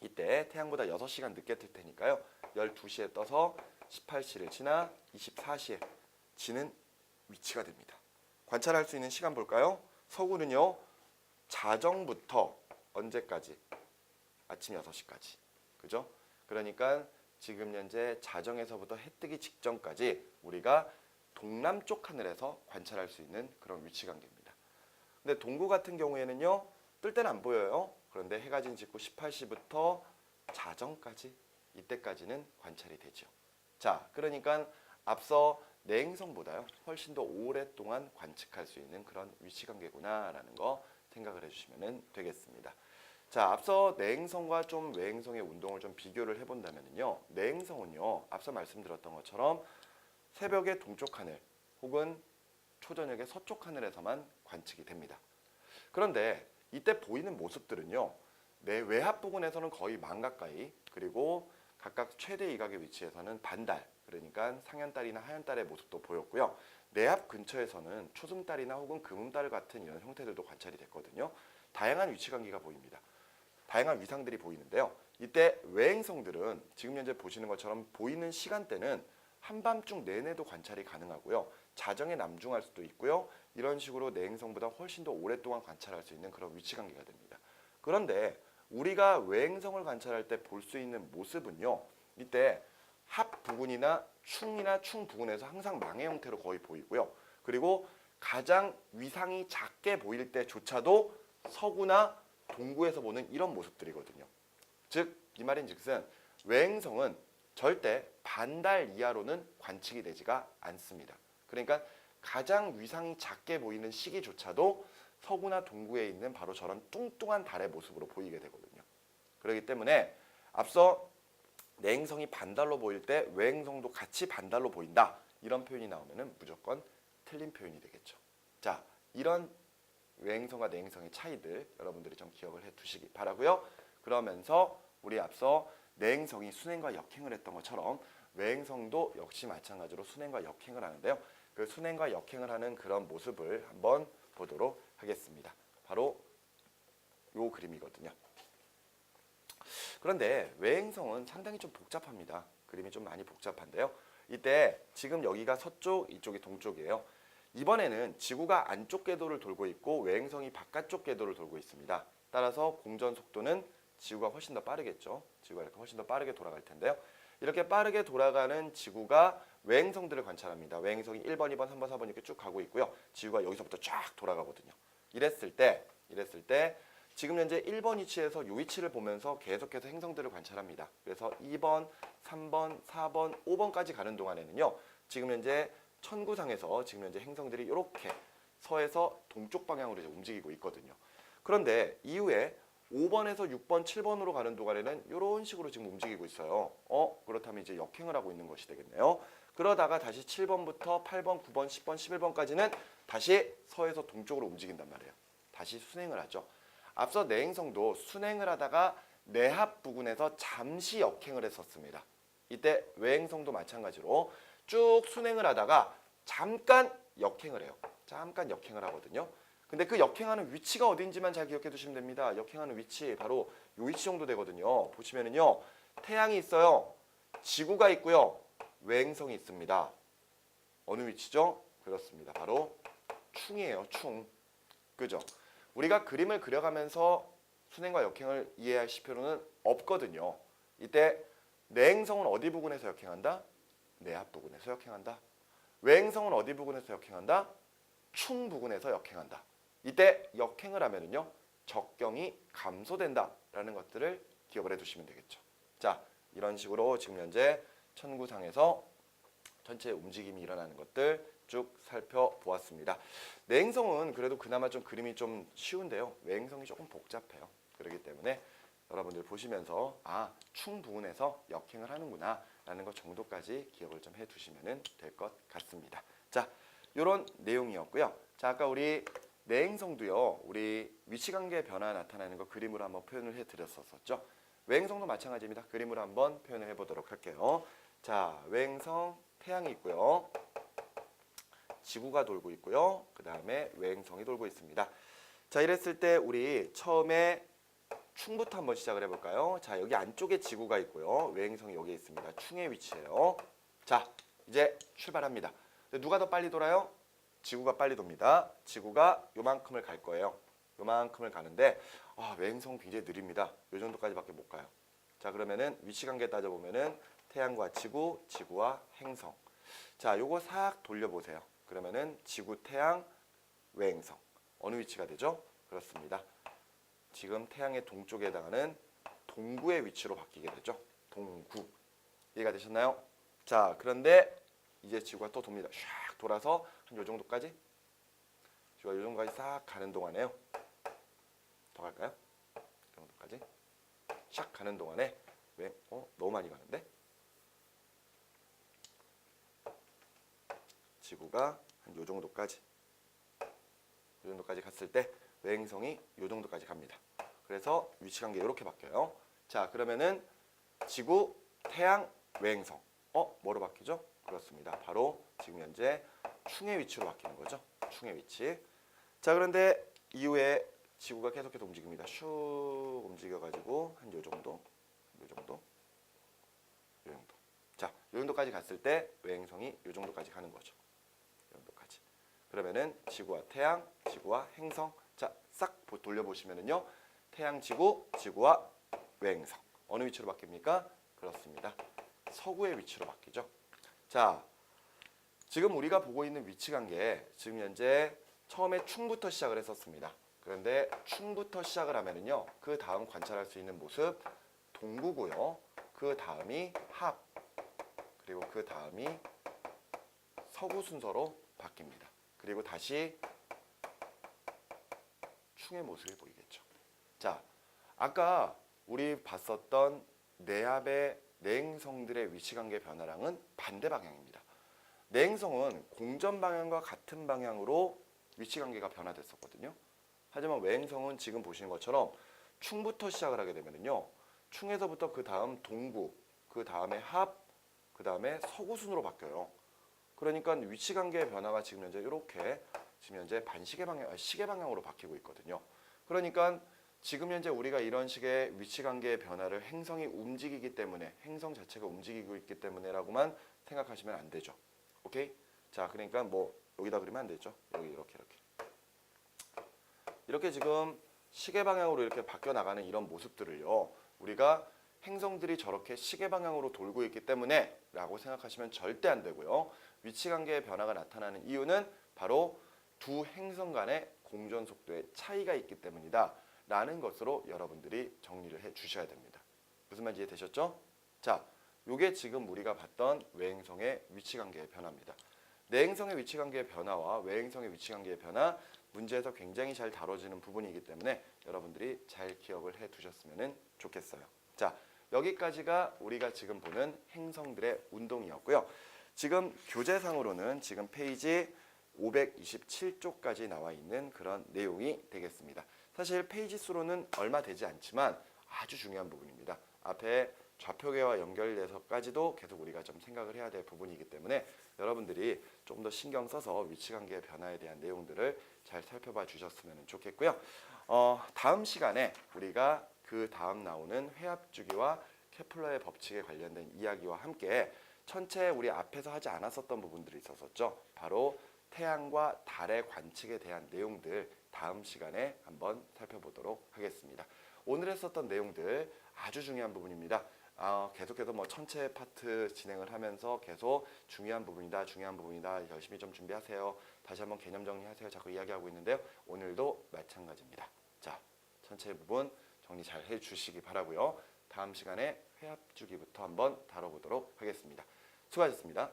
이때 태양보다 6시간 늦게 뜰 테니까요. 12시에 떠서 18시를 지나 24시에 지는 위치가 됩니다. 관찰할 수 있는 시간 볼까요? 서구는요. 자정부터 언제까지? 아침 6시까지. 그죠? 그러니까 지금 현재 자정에서부터 해 뜨기 직전까지 우리가 동남쪽 하늘에서 관찰할 수 있는 그런 위치 관계입니다. 근데 동구 같은 경우에는요. 뜰 때는 안 보여요. 그런데 해가 진 직후 18시부터 자정까지 이때까지는 관찰이 되죠. 자, 그러니까 앞서 내행성보다요. 훨씬 더 오랫동안 관측할 수 있는 그런 위치 관계구나라는 거 생각을 해주시면 되겠습니다. 자, 앞서 내행성과 좀 외행성의 운동을 좀 비교를 해본다면요. 내행성은요. 앞서 말씀드렸던 것처럼 새벽의 동쪽 하늘 혹은 초저녁의 서쪽 하늘에서만 관측이 됩니다. 그런데 이때 보이는 모습들은요. 내 외압 부근에서는 거의 만 가까이 그리고 각각 최대 이각의 위치에서는 반달 그러니까 상현달이나 하현달의 모습도 보였고요. 내압 근처에서는 초승달이나 혹은 금음달 같은 이런 형태들도 관찰이 됐거든요. 다양한 위치관계가 보입니다. 다양한 위상들이 보이는데요. 이때 외행성들은 지금 현재 보시는 것처럼 보이는 시간대는 한밤중 내내도 관찰이 가능하고요. 자정에 남중할 수도 있고요. 이런 식으로 내행성보다 훨씬 더 오랫동안 관찰할 수 있는 그런 위치관계가 됩니다. 그런데 우리가 외행성을 관찰할 때 볼 수 있는 모습은요. 이때 합 부근이나 충 부근에서 항상 망의 형태로 거의 보이고요. 그리고 가장 위상이 작게 보일 때조차도 서구나 동구에서 보는 이런 모습들이거든요. 즉, 이 말인즉슨 외행성은 절대 반달 이하로는 관측이 되지가 않습니다. 그러니까 가장 위상이 작게 보이는 시기조차도 서구나 동구에 있는 바로 저런 뚱뚱한 달의 모습으로 보이게 되거든요. 그렇기 때문에 앞서 내행성이 반달로 보일 때 외행성도 같이 반달로 보인다. 이런 표현이 나오면 무조건 틀린 표현이 되겠죠. 자, 이런 외행성과 내행성의 차이들 여러분들이 좀 기억을 해두시기 바라고요. 그러면서 우리 앞서 내행성이 순행과 역행을 했던 것처럼 외행성도 역시 마찬가지로 순행과 역행을 하는데요. 그 순행과 역행을 하는 그런 모습을 한번 보도록 하겠습니다. 바로 이 그림이거든요. 그런데 외행성은 상당히 좀 복잡합니다. 그림이 좀 많이 복잡한데요. 이때 지금 여기가 서쪽, 이쪽이 동쪽이에요. 이번에는 지구가 안쪽 궤도를 돌고 있고 외행성이 바깥쪽 궤도를 돌고 있습니다. 따라서 공전 속도는 지구가 훨씬 더 빠르겠죠. 지구가 이렇게 훨씬 더 빠르게 돌아갈 텐데요. 이렇게 빠르게 돌아가는 지구가 외행성들을 관찰합니다. 외행성이 1번, 2번, 3번, 4번 이렇게 쭉 가고 있고요. 지구가 여기서부터 쫙 돌아가거든요. 이랬을 때 지금 현재 1번 위치에서 이 위치를 보면서 계속해서 행성들을 관찰합니다. 그래서 2번, 3번, 4번, 5번까지 가는 동안에는요. 지금 현재 천구상에서 지금 현재 행성들이 이렇게 서에서 동쪽 방향으로 이제 움직이고 있거든요. 그런데 이후에 5번에서 6번, 7번으로 가는 동안에는 이런 식으로 지금 움직이고 있어요. 그렇다면 이제 역행을 하고 있는 것이 되겠네요. 그러다가 다시 7번부터 8번, 9번, 10번, 11번까지는 다시 서에서 동쪽으로 움직인단 말이에요. 다시 순행을 하죠. 앞서 내행성도 순행을 하다가 내합 부근에서 잠시 역행을 했었습니다. 이때 외행성도 마찬가지로 쭉 순행을 하다가 잠깐 역행을 해요. 잠깐 역행을 하거든요. 근데 그 역행하는 위치가 어딘지만 잘 기억해 두시면 됩니다. 역행하는 위치 바로 요 위치 정도 되거든요. 보시면은요. 태양이 있어요. 지구가 있고요. 외행성이 있습니다. 어느 위치죠? 그렇습니다. 바로 충이에요. 충. 그죠? 우리가 그림을 그려가면서 순행과 역행을 이해하실 필요는 없거든요. 이때 내행성은 어디 부근에서 역행한다? 내합 부근에서 역행한다. 외행성은 어디 부근에서 역행한다? 충 부근에서 역행한다. 이때 역행을 하면은요. 적경이 감소된다라는 것들을 기억을 해두시면 되겠죠. 자, 이런 식으로 지금 현재 천구상에서 전체 움직임이 일어나는 것들 쭉 살펴보았습니다. 내행성은 그래도 그나마 좀 그림이 좀 쉬운데요. 외행성이 조금 복잡해요. 그렇기 때문에 여러분들 보시면서 충 부근에서 역행을 하는구나 라는 것 정도까지 기억을 좀 해두시면 될 것 같습니다. 자, 이런 내용이었고요. 자, 아까 우리 내행성도요. 우리 위치관계 변화 나타나는 거 그림으로 한번 표현을 해드렸었죠. 외행성도 마찬가지입니다. 그림으로 한번 표현을 해보도록 할게요. 자, 외행성 태양이 있고요. 지구가 돌고 있고요. 그 다음에 외행성이 돌고 있습니다. 자, 이랬을 때 우리 처음에 충부터 한번 시작을 해볼까요? 자, 여기 안쪽에 지구가 있고요. 외행성이 여기에 있습니다. 충의 위치예요. 자, 이제 출발합니다. 누가 더 빨리 돌아요? 지구가 빨리 돕니다. 지구가 요만큼을 갈 거예요. 요만큼을 가는데 외행성은 굉장히 느립니다. 요 정도까지밖에 못 가요. 자, 그러면은 위치관계 따져보면은 태양과 지구, 지구와 행성. 자, 요거 싹 돌려보세요. 그러면은 지구, 태양, 외행성. 어느 위치가 되죠? 그렇습니다. 지금 태양의 동쪽에 해당하는 동구의 위치로 바뀌게 되죠. 동구. 이해가 되셨나요? 자, 그런데 이제 지구가 또 돕니다. 샥 돌아서 한 요 정도까지. 지구가 요 정도까지 싹 가는 동안에요. 더 갈까요? 이 정도까지. 샥 가는 동안에 너무 많이 가는데? 지구가 한 요 정도까지. 요 정도까지 갔을 때 외행성이 요 정도까지 갑니다. 그래서 위치관계 이렇게 바뀌어요. 자, 그러면은 지구, 태양, 외행성. 뭐로 바뀌죠? 그렇습니다. 바로 지금 현재 충의 위치로 바뀌는 거죠. 충의 위치. 자, 그런데 이후에 지구가 계속해서 움직입니다. 슉 움직여가지고 한 요 정도, 요 정도, 요 정도. 자, 요 정도까지 갔을 때 외행성이 요 정도까지 가는 거죠. 요 정도까지. 그러면은 지구와 태양, 지구와 행성. 자, 싹 돌려보시면은요. 태양, 지구, 지구와 외행성. 어느 위치로 바뀝니까? 그렇습니다. 서구의 위치로 바뀌죠. 자, 지금 우리가 보고 있는 위치관계 지금 현재 처음에 충부터 시작을 했었습니다. 그런데 충부터 시작을 하면은요. 그 다음 관찰할 수 있는 모습 동구고요. 그 다음이 합. 그리고 그 다음이 서구 순서로 바뀝니다. 그리고 다시 충의 모습이 보이겠죠. 자, 아까 우리 봤었던 내합의 내행성들의 위치관계 변화랑은 반대 방향입니다. 내행성은 공전 방향과 같은 방향으로 위치관계가 변화됐었거든요. 하지만 외행성은 지금 보시는 것처럼 충부터 시작을 하게 되면요. 충에서부터 그 다음 동구, 그 다음에 합, 그 다음에 서구 순으로 바뀌어요. 그러니까 위치관계의 변화가 지금 현재 이렇게 지금 현재 반시계 방향, 시계 방향으로 바뀌고 있거든요. 그러니까 지금 현재 우리가 이런 식의 위치관계의 변화를 행성이 움직이기 때문에 행성 자체가 움직이고 있기 때문에라고만 생각하시면 안 되죠. 오케이? 자, 그러니까 뭐 여기다 그리면 안 되죠. 여기 이렇게 지금 시계 방향으로 이렇게 바뀌어 나가는 이런 모습들을요. 우리가 행성들이 저렇게 시계 방향으로 돌고 있기 때문에 라고 생각하시면 절대 안 되고요. 위치관계의 변화가 나타나는 이유는 바로 두 행성 간의 공전 속도의 차이가 있기 때문이다 라는 것으로 여러분들이 정리를 해 주셔야 됩니다. 무슨 말인지 이해되셨죠? 자, 요게 지금 우리가 봤던 외행성의 위치관계의 변화입니다. 내행성의 위치관계의 변화와 외행성의 위치관계의 변화 문제에서 굉장히 잘 다뤄지는 부분이기 때문에 여러분들이 잘 기억을 해 두셨으면 좋겠어요. 자, 여기까지가 우리가 지금 보는 행성들의 운동이었고요. 지금 교재상으로는 지금 페이지 527쪽까지 나와 있는 그런 내용이 되겠습니다. 사실 페이지 수로는 얼마 되지 않지만 아주 중요한 부분입니다. 앞에 좌표계와 연결돼서까지도 계속 우리가 좀 생각을 해야 될 부분이기 때문에 여러분들이 좀 더 신경 써서 위치관계 변화에 대한 내용들을 잘 살펴봐 주셨으면 좋겠고요. 다음 시간에 우리가 그 다음 나오는 회합주기와 케플러의 법칙에 관련된 이야기와 함께 천체 우리 앞에서 하지 않았었던 부분들이 있었었죠. 바로 태양과 달의 관측에 대한 내용들 다음 시간에 한번 살펴보도록 하겠습니다. 오늘 했었던 내용들 아주 중요한 부분입니다. 계속해서 뭐 천체 파트 진행을 하면서 계속 중요한 부분이다 열심히 좀 준비하세요. 다시 한번 개념 정리하세요. 자꾸 이야기하고 있는데요. 오늘도 마찬가지입니다. 자, 천체 부분 정리 잘 해주시기 바라고요. 다음 시간에 회합주기부터 한번 다뤄보도록 하겠습니다. 수고하셨습니다.